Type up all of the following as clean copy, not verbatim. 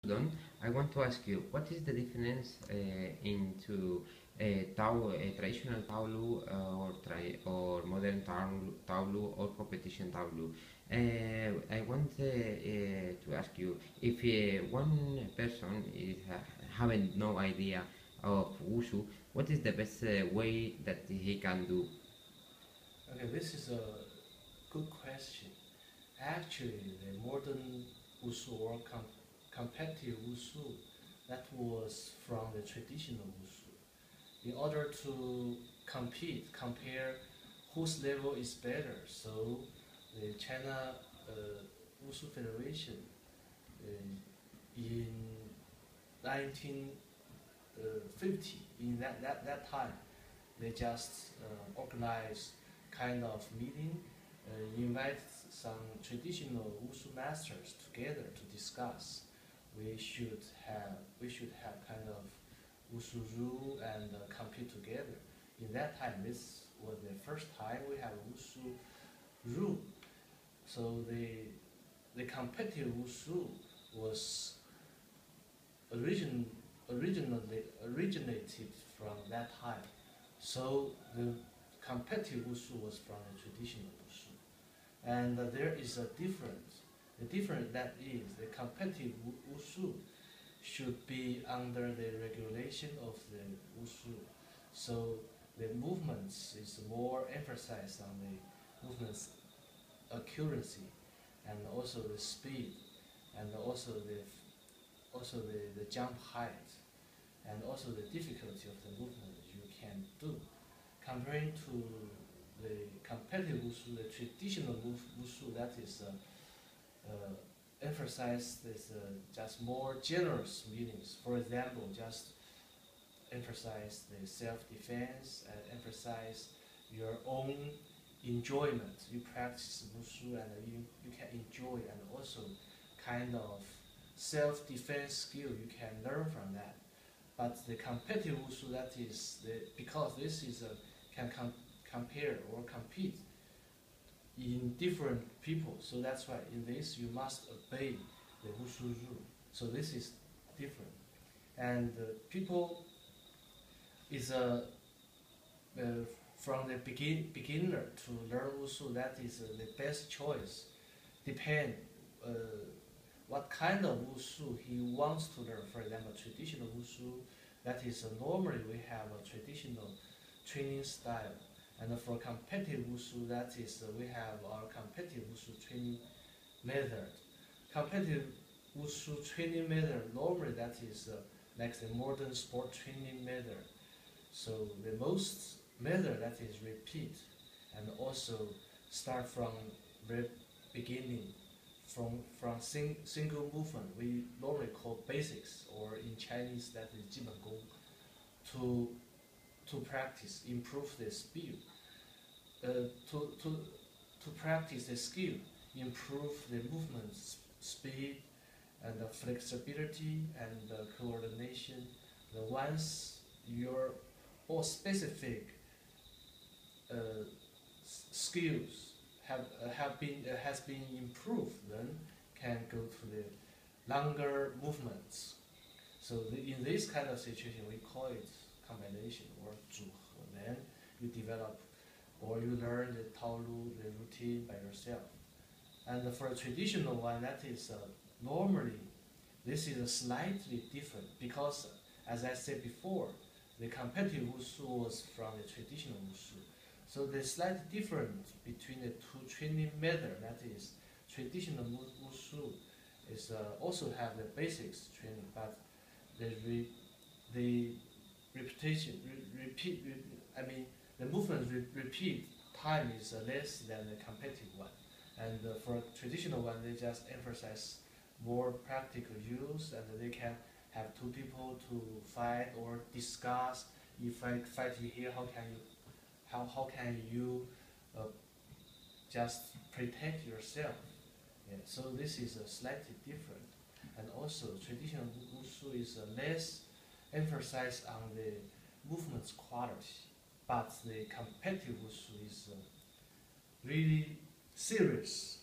Zudong, I want to ask you, what is the difference into traditional Taolu or modern Taolu or competition Taolu? I want to ask you, if one person is having no idea of Wushu, what is the best way that he can do? Okay, this is a good question. Actually, the modern Wushu or competitive Wushu, that was from the traditional Wushu. In order to compare whose level is better, so the China Wushu Federation in 1950, in that time, they just organized kind of meeting, invite some traditional Wushu masters together to discuss. We should have kind of Wushu rule and compete together. In that time, this was the first time we have Wushu rule. So the competitive Wushu was originated from that time. So the competitive Wushu was from the traditional Wushu. And there is a difference. The difference that is the competitive Wushu should be under the regulation of the Wushu. So the movements is more emphasized on the movements accuracy and also the speed and also the jump height and also the difficulty of the movement you can do. Comparing to the competitive Wushu, the traditional Wushu, that is emphasized is just more generous meanings. For example, just emphasize the self-defense and emphasize your own enjoyment. You practice Wushu and you can enjoy, and also kind of self-defense skill you can learn from that. But the competitive Wushu, that is because this is can compare or compete in different people. So that's why in this you must obey the Wushu rule. So this is different. And people is from the beginner to learn Wushu, that is the best choice. Depend what kind of Wushu he wants to learn. For example, traditional Wushu, that is normally we have a traditional training style. And for competitive Wushu, that is we have our competitive Wushu training method. Competitive Wushu training method, normally that is like the modern sport training method. So the most method that is repeat and also start from the beginning, from single movement, we normally call basics, or in Chinese that is 基本功, to practice, improve the speed, to practice the skill, improve the movement speed and the flexibility and the coordination. Once your all specific skills has been improved, then can go to the longer movements. So in this kind of situation, we call it combination or 组合. Then you develop or you learn the Taolu, the routine by yourself. And for a traditional one, that is normally this is slightly different because, as I said before, the competitive Wushu was from the traditional Wushu. So the slight difference between the two training methods, that is traditional Wushu, is also have the basics training, but the the movement repeat time is less than the competitive one. And for traditional one, they just emphasize more practical use, and they can have two people to fight or discuss. If I fight here, how can you just protect yourself? Yeah, so this is slightly different. And also traditional Wushu is less emphasized on the movement's quality, but the competitive Wushu is really serious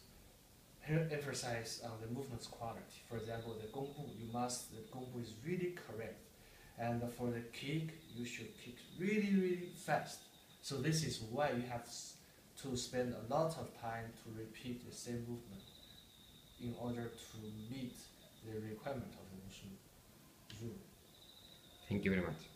emphasize on the movement's quality. For example, the gongbu is really correct. And for the kick, you should kick really, really fast. So this is why you have to spend a lot of time to repeat the same movement in order to meet the requirement of the Wushu rule. Thank you very much.